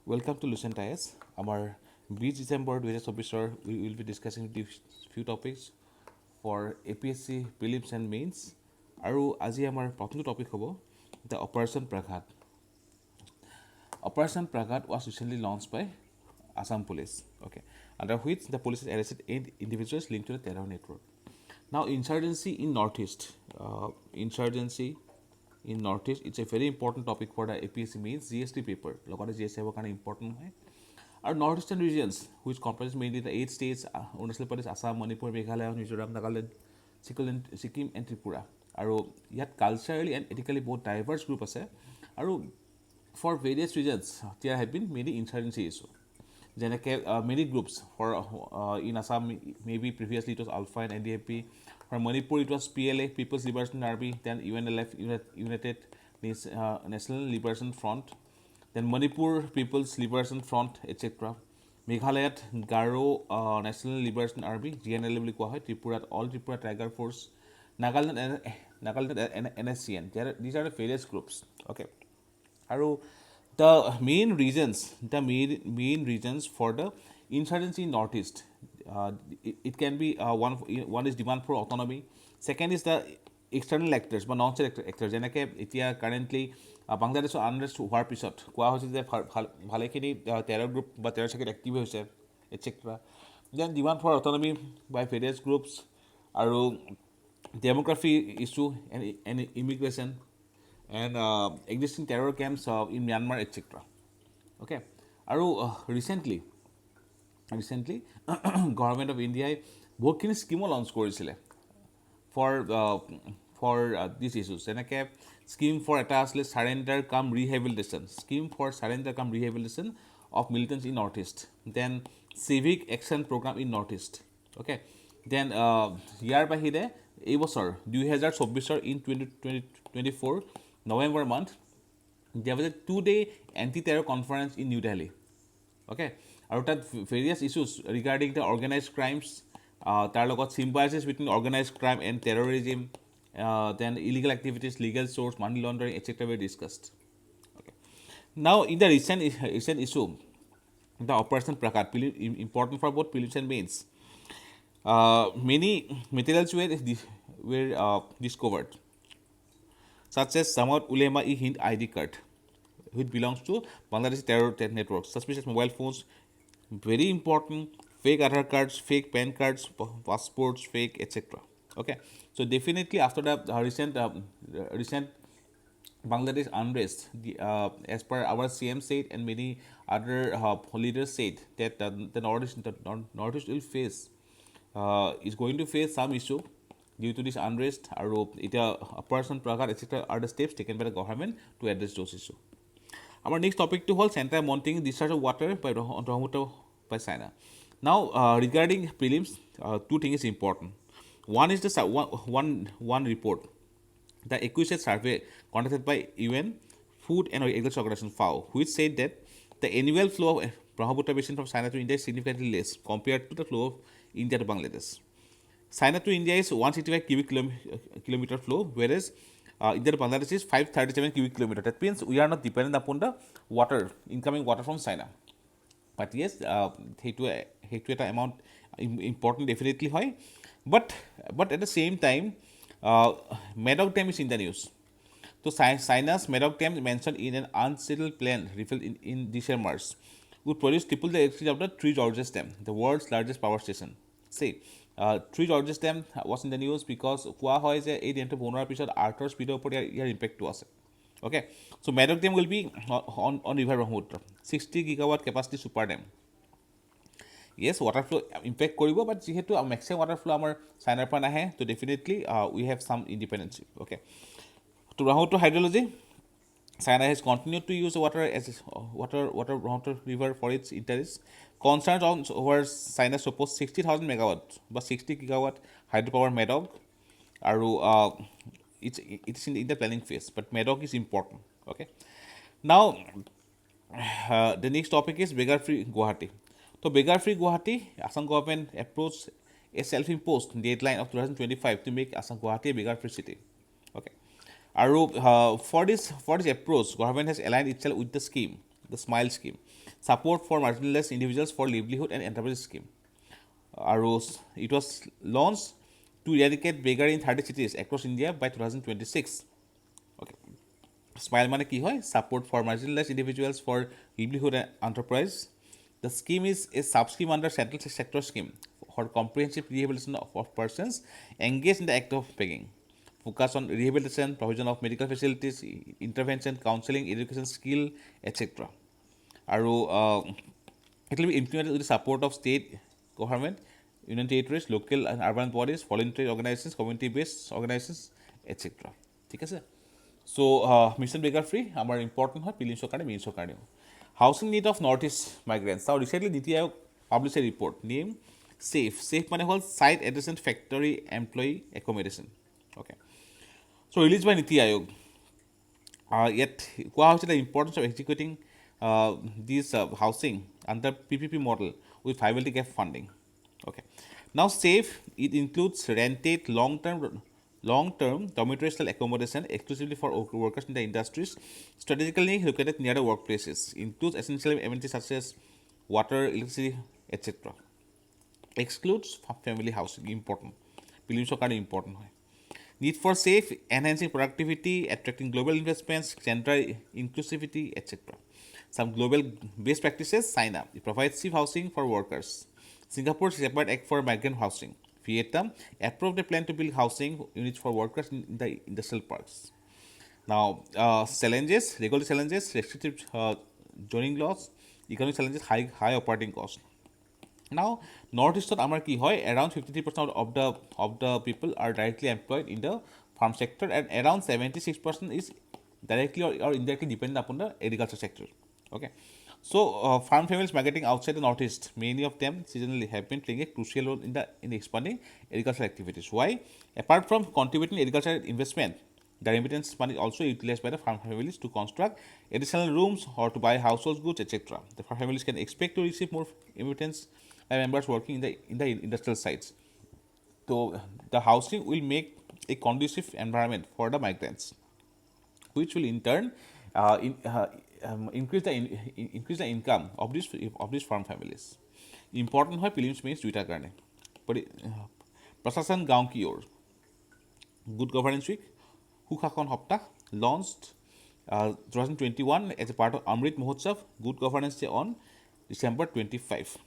Welcome to Lucent IS. Our 20 December 2024, we will be discussing few topics for APSC Prelims and Mains. আৰু আজি আমাৰ প্ৰথমটো topic হ'ব the Operation Praghat. Operation Praghat was recently launched by Assam Police, okay, under which the police has arrested 8 individuals linked to the terror network. Now, insurgency in Northeast. In Northeast, it's a very important topic for the APSC Mains GST paper. Logate GST have kind of important. Our northeastern regions, which comprises mainly the 8 states, Arunachal Pradesh, Assam, Manipur, Meghalaya, Mizoram, Nagaland, Sikkim, and Tripura. Aru yet culturally and ethically both diverse group ase. Aru for various reasons, there have been many insurgency issues. Many groups for in Assam, maybe previously it was Alpha and NDAP. For Manipur, it was PLA, People's Liberation Army, then UNLF, United National Liberation Front, then Manipur People's Liberation Front, etc. Meghalaya, Garo National Liberation Army, GNLA, Tripura, All Tripura Tiger Force, Nagaland and NSCN. These are the various groups. Okay. The main reasons for the insurgency in Northeast, it can be one is demand for autonomy. Second is the external actors, but non-state actors. যেনেকৈ এতিয়া currently বাংলাদেশৰ আনৰেষ্ট হোৱাৰ পিছত কোৱা হৈছে যে ভালেখিনি terror group বা টেৰৰ চাৰ্কিট এক্টিভ হৈছে etcetera. Then demand for autonomy by various groups আৰু demography issue and immigration and existing terror camps in Myanmar, etc. Okay, recently, government of India বহুতখিনি স্কিমো লঞ্চ কৰিছিলে for these issues. এনেকৈ scheme for এটা আছিলে সাৰেণ্ডাৰ কাম rehabilitation of militants in Northeast. Then civic action program in Northeast. Okay, then ইয়াৰ বাহিৰে এই বছৰ 2024 in 2024 November month, there was a 2-day anti-terror conference in New Delhi. Okay, and that various issues regarding the organized crimes, tar logot symbiosis between organized crime and terrorism, then illegal activities, legal source, money laundering, etc. were discussed. Okay, now in the recent issue, the Operation Praghat, important for both prelims and mains. Many materials were discovered, such as 𝐉𝐨𝐢𝐧 ID card, which belongs to Bangladesh terror network, suspicious mobile phones, very important, fake Aadhaar cards, fake PAN cards, passports, fake, etc. Okay, so definitely after the recent Bangladesh unrest, as per our CM said and many other leaders said that the Northeast will face is going to face some issue due to this unrest. Operation Praghat, etc. are the steps taken by the government to address those issues. Our next topic to hold center mounting discharge of water by Brahmaputra by China. Now, regarding prelims, two things is important. One is the one report, the accuracy survey conducted by UN Food and Agriculture Organization (FAO), which said that the annual flow of Brahmaputra basin from China to India is significantly less compared to the flow of India to Bangladesh. China to India is 165 cubic kilometer flow, whereas India to Bangladesh is 537 cubic kilometer. That means we are not dependent upon the incoming water from China. But yes, সেইটো এটা amount important definitely হয়. But at the same time, Medoc Dam is in the news. So China's Medoc Dam mentioned in an unsettled plan refilled in December March would produce triple the electricity of the 𝐷 Dam, the world's largest power station. See, 𝐷 Dam was in the news because কোৱা হয় যে এই ডেমটো বনোৱাৰ পিছত আৰ্থৰ স্পীডৰ ওপৰত ইয়াৰ ইম্পেক্টটো আছে. Okay, so Medoc Dam will be on river Brahmaputra, 60 gigawatt capacity super dam. Yes, water flow impact কৰিব, but যিহেতু maximum water flow আমাৰ চাইনাৰ পৰা নাহে, so definitely we have some independence. Okay, to Brahmaputra hydrology, China has continued to use water Brahmaputra river for its interests. Concerns over China's supposed 60,000 megawatt but 60 gigawatt hydropower Medoc, it's in the planning phase, but Medoc is important. Okay, now the next topic is Beggar-free Guwahati. So Beggar-free Guwahati, Assam government approached a self-imposed deadline of 2025 to make Assam Guwahati a beggar-free city. Okay, for this approach, government has aligned itself with the scheme the SMILE scheme, support for marginalized individuals for livelihood and enterprise scheme. It was launched to eradicate beggary in 30 cities across India by 2026. Okay. SMILE মানে কি হয়? Support for marginalized individuals for livelihood and enterprise. The scheme is a sub-scheme under central sector scheme for comprehensive rehabilitation of persons engaged in the act of begging. Focus on rehabilitation, provision of medical facilities, intervention, counseling, education, skill, etc. It will be implemented with the support of state government, union territories, local and urban bodies, voluntary organizations, community-based organizations, etc. ঠিক আছে? So, Mission Beggar-free, our important হয় প্রিলিমছৰ কাৰণে মেইনছৰ কাৰণেও. Housing need of Northeast migrants. Now, recently, NITI Aayog published a report named SAFE. SAFE মানে হ'ল Site Adjacent Factory Employee Accommodation. Okay. So, released by NITI Aayog. Yet, কোৱা হৈছে the importance of executing this housing under PPP model with viability gap funding. Okay. Now, SAFE, it includes rented long-term dormitory style accommodation exclusively for workers in the industries strategically located near the workplaces, includes essential amenities such as water, electricity, etc. Excludes family housing, important. Prelims are important. Need for safe, enhancing productivity, attracting global investments, gender inclusivity, etc. Some global best practices, sign up. It provides safe housing for workers. Singapore separate act for migrant housing. Vietnam approved a plan to build housing units for workers in the industrial parks. Now, challenges, regulatory challenges, restrictive zoning laws, economic challenges, high operating costs. Now, Northeastত আমাৰ কি হয়, around 53% of the people are directly employed in the farm sector, and around 76% is directly or indirectly dependent upon the agriculture sector. Okay. So, farm families migrating outside the Northeast, many of them seasonally have been playing a crucial role in expanding agricultural activities. Why? Apart from contributing agricultural investment, the remittance money is also utilized by the farm families to construct additional rooms or to buy household goods, etc. The farm families can expect to receive more remittance by members working in the industrial sites. So, the housing will make a conducive environment for the migrants, which will in turn increase the income of these farm families. Important হয় prelims means দুইটাৰ কাৰণে. Prashashan Gaon ki or Good Governance Week, সুশাসন সপ্তাহ, launched 2021 as a part of Amrit Mahotsav, Good Governance Day on December 25.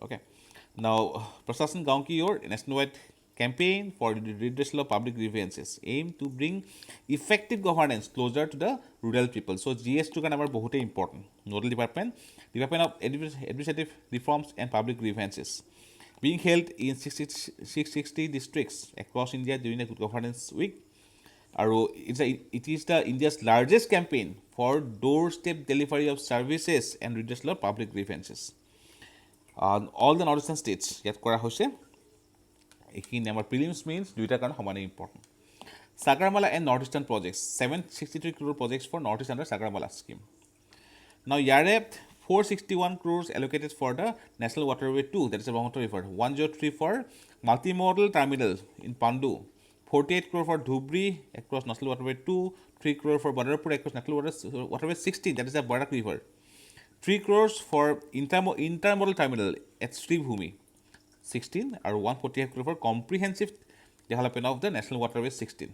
Okay. Now, Prashashan Gaon ki or nationwide campaign for the redressal of public grievances aim to bring effective governance closer to the rural people. So, GS2 can be very important. Nodal Department of Administrative Reforms and Public Grievances, being held in 660 districts across India during the Good Governance Week. It is the India's largest campaign for doorstep delivery of services and redressal of public grievances. All the northeastern states ইয়াত কৰা হৈছে. এইখিনি আমাৰ prelims means দুইটাৰ কাৰণে সমানে important. Sagarmala and Northeastern Projects, 763 crore projects for Northeast under Sagarmala scheme. Now, Yare 461 crores allocated for the National Waterway 2, that is the Brahmaputra River. 103 for multimodal terminal in Pandu. 48 crore for Dhubri across National Waterway 2. 3 crore for Badarpur across National Waterway 16, that is the Barak River. 3 crores for intermodal terminal at Sribhumi 16, or 148 crore for comprehensive development of the National Waterway 16.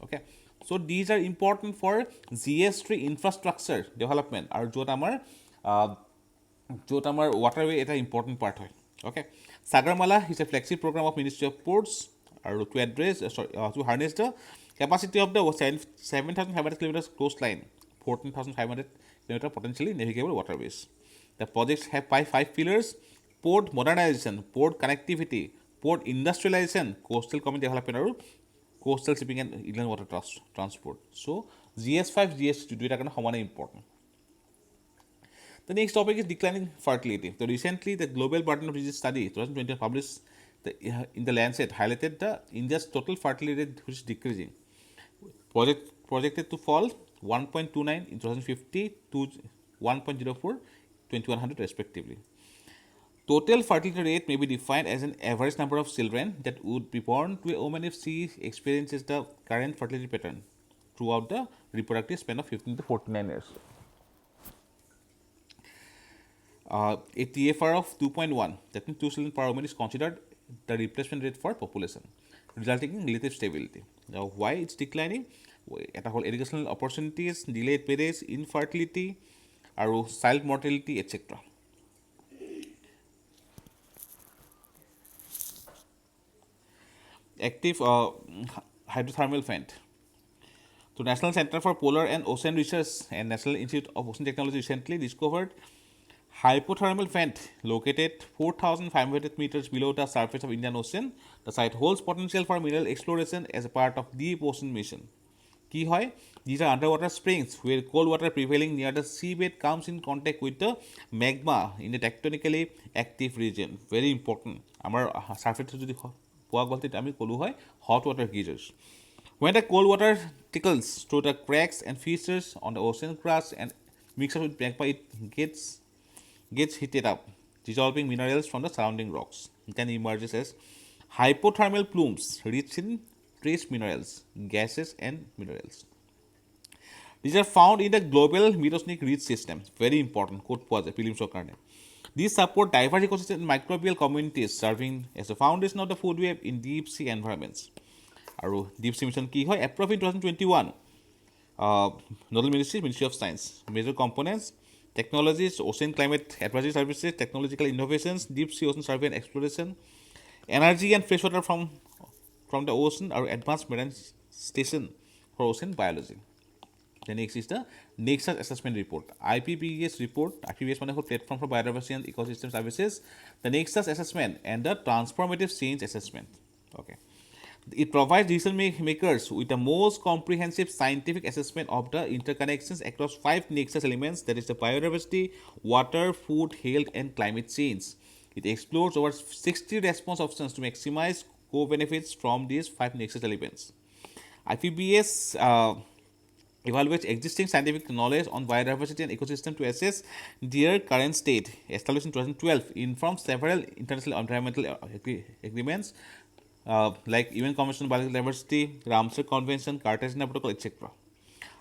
Okay. So, these are important for GS3 infrastructure development, or jot amar waterway এটা important part হয়. Okay. Sagarmala is a flagship program of Ministry of Ports to harness the capacity of the 7,500 kilometers coastline, 14,500 kilometers potentially navigable waterways. The projects have five pillars: port modernization, port connectivity, port industrialization, coastal community development, and coastal shipping and inland water transport. So, GS5, GS2 দুইটা কাৰণে সমানে important. The next topic is declining fertility. So, recently, the Global Burden of Disease Study 2020 published in the Lancet highlighted the India's total fertility rate, which is decreasing, projected to fall 1.29 in 2050 to 1.04 2100 respectively. Total fertility rate may be defined as an average number of children that would be born to a woman if she experiences the current fertility pattern throughout the reproductive span of 15 to 49 years. A TFR of 2.1, that means 2 children per woman, is considered the replacement rate for population, resulting in relative stability. Now, why it's declining? Eta whole educational opportunities, delayed marriage, infertility, আৰু child mortality, etc. Active hydrothermal vent. So, National Center for Polar and Ocean Research and National Institute of Ocean Technology recently discovered hypothermal vent located 4,500 meters below the surface of Indian Ocean. The site holds potential for mineral exploration as a part of deep ocean mission. Ki hoy? These are underwater springs where cold water prevailing near the seabed comes in contact with the magma in a tectonically active region. Very important. Amar surface jodi poa goltit ami kolu hoy hot water geysers. When the cold water trickles through the cracks and fissures on the ocean crust and mixes with magma, it gets heated up, dissolving minerals from the surrounding rocks. It then emerges as hypothermal plumes rich in trace minerals, gases, and minerals. These are found in the global Miroslnik ridge system. Very important. Code pause. Prelims karne. These support diverse ecosystem and microbial communities, serving as the foundation of the food web in deep sea environments. Aru deep sea mission ki hoy? Approved in 2021. Nodal Ministry of Science. Major components: technologies, ocean climate advisory services, technological innovations, deep sea ocean survey and exploration, energy and freshwater from the ocean, or advanced marine station for ocean biology. The next is the Nexus assessment report. IPBES report. IPBES means platform for biodiversity and ecosystem services. The Nexus assessment and the transformative change assessment. Okay. It provides decision makers with the most comprehensive scientific assessment of the interconnections across 5 Nexus elements, that is the biodiversity, water, food, health, and climate change. It explores over 60 response options to maximize co-benefits from these 5 Nexus elements. IPBES evaluates existing scientific knowledge on biodiversity and ecosystem to assess their current state. Established in 2012, informs several international environmental agreements like UN Convention on Biodiversity, Ramsar Convention, Cartagena Protocol, etc.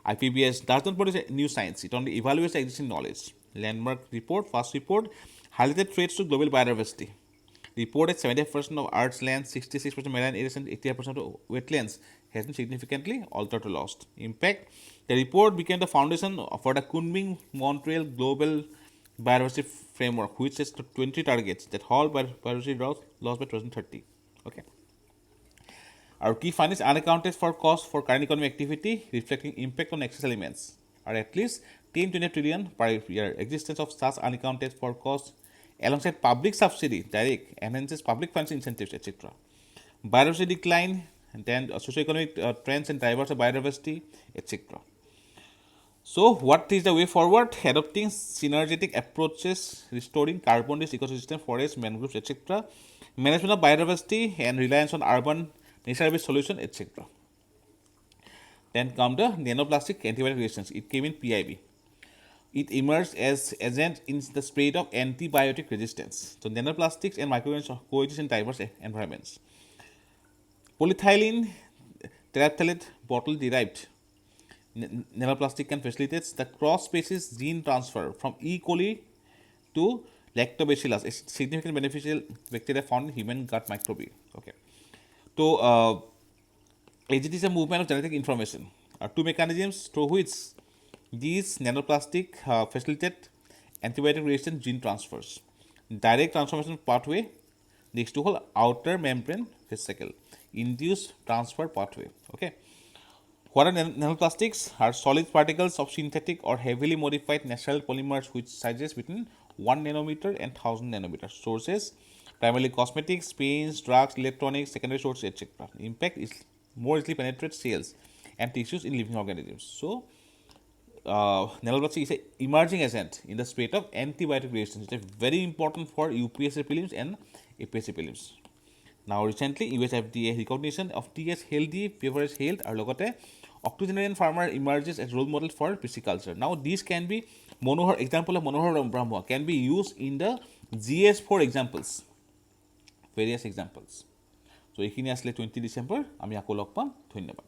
IPBES does not produce new science, it only evaluates the existing knowledge. Landmark report, first report, highlighted threats to global biodiversity. Reported 75% of Earth's land, 66% marine areas, and 85% of wetlands has been significantly altered or lost. Impact: the report became the foundation for the Kunming-Montreal Global Biodiversity Framework, which has 20 targets that halt biodiversity loss by 2030. Okay. Our key findings: unaccounted for cost for current economic activity, reflecting impact on Nexus elements, are at least 10-20 trillion per year. Existence of such unaccounted for costs alongside public subsidy direct enhances public financial incentives, etc. Biodiversity decline, and then socioeconomic trends and drivers of biodiversity, etc. So, what is the way forward? Adopting synergetic approaches, restoring carbon-rich ecosystem, forests, mangroves, etc. Management of biodiversity and reliance on urban nature-based solution, etc. Then come the nanoplastic antibiotic resistance. It came in PIB. It emerged as agent in the spread of antibiotic resistance. So, nanoplastics and microorganisms coexist in diverse environments. Polyethylene terephthalate bottle-derived nanoplastic can facilitate the cross-species gene transfer from E. coli to lactobacillus, a significant beneficial bacteria found in human gut microbiome. Okay. So, AGT is a movement of genetic information. 2 mechanisms through which these nanoplastic facilitate antibiotic resistant gene transfers. Direct transformation pathway, next to whole outer membrane vesicle, induced transfer pathway. Okay. What are nanoplastics? Are solid particles of synthetic or heavily modified natural polymers which sizes between 1 nanometer and 1000 nanometers. Sources: primarily cosmetics, paints, drugs, electronics, secondary sources, etc. Impact is more easily penetrate cells and tissues in living organisms. So, nanoplastic is an emerging agent in the state of antibiotic resistance. It is very important for UPSC prelims and APSC prelims. Now, recently, US FDA recognition of TS healthy beverage health or logote octogenarian farmer emerges as role model for pisciculture. Now, these can be monohar example of monohar Brahma can be used in the GS4 examples, various examples. So, এইখিনি আসলে 20 ডিসেম্বৰ আমি আকৌ log পাম। ধন্যবাদ।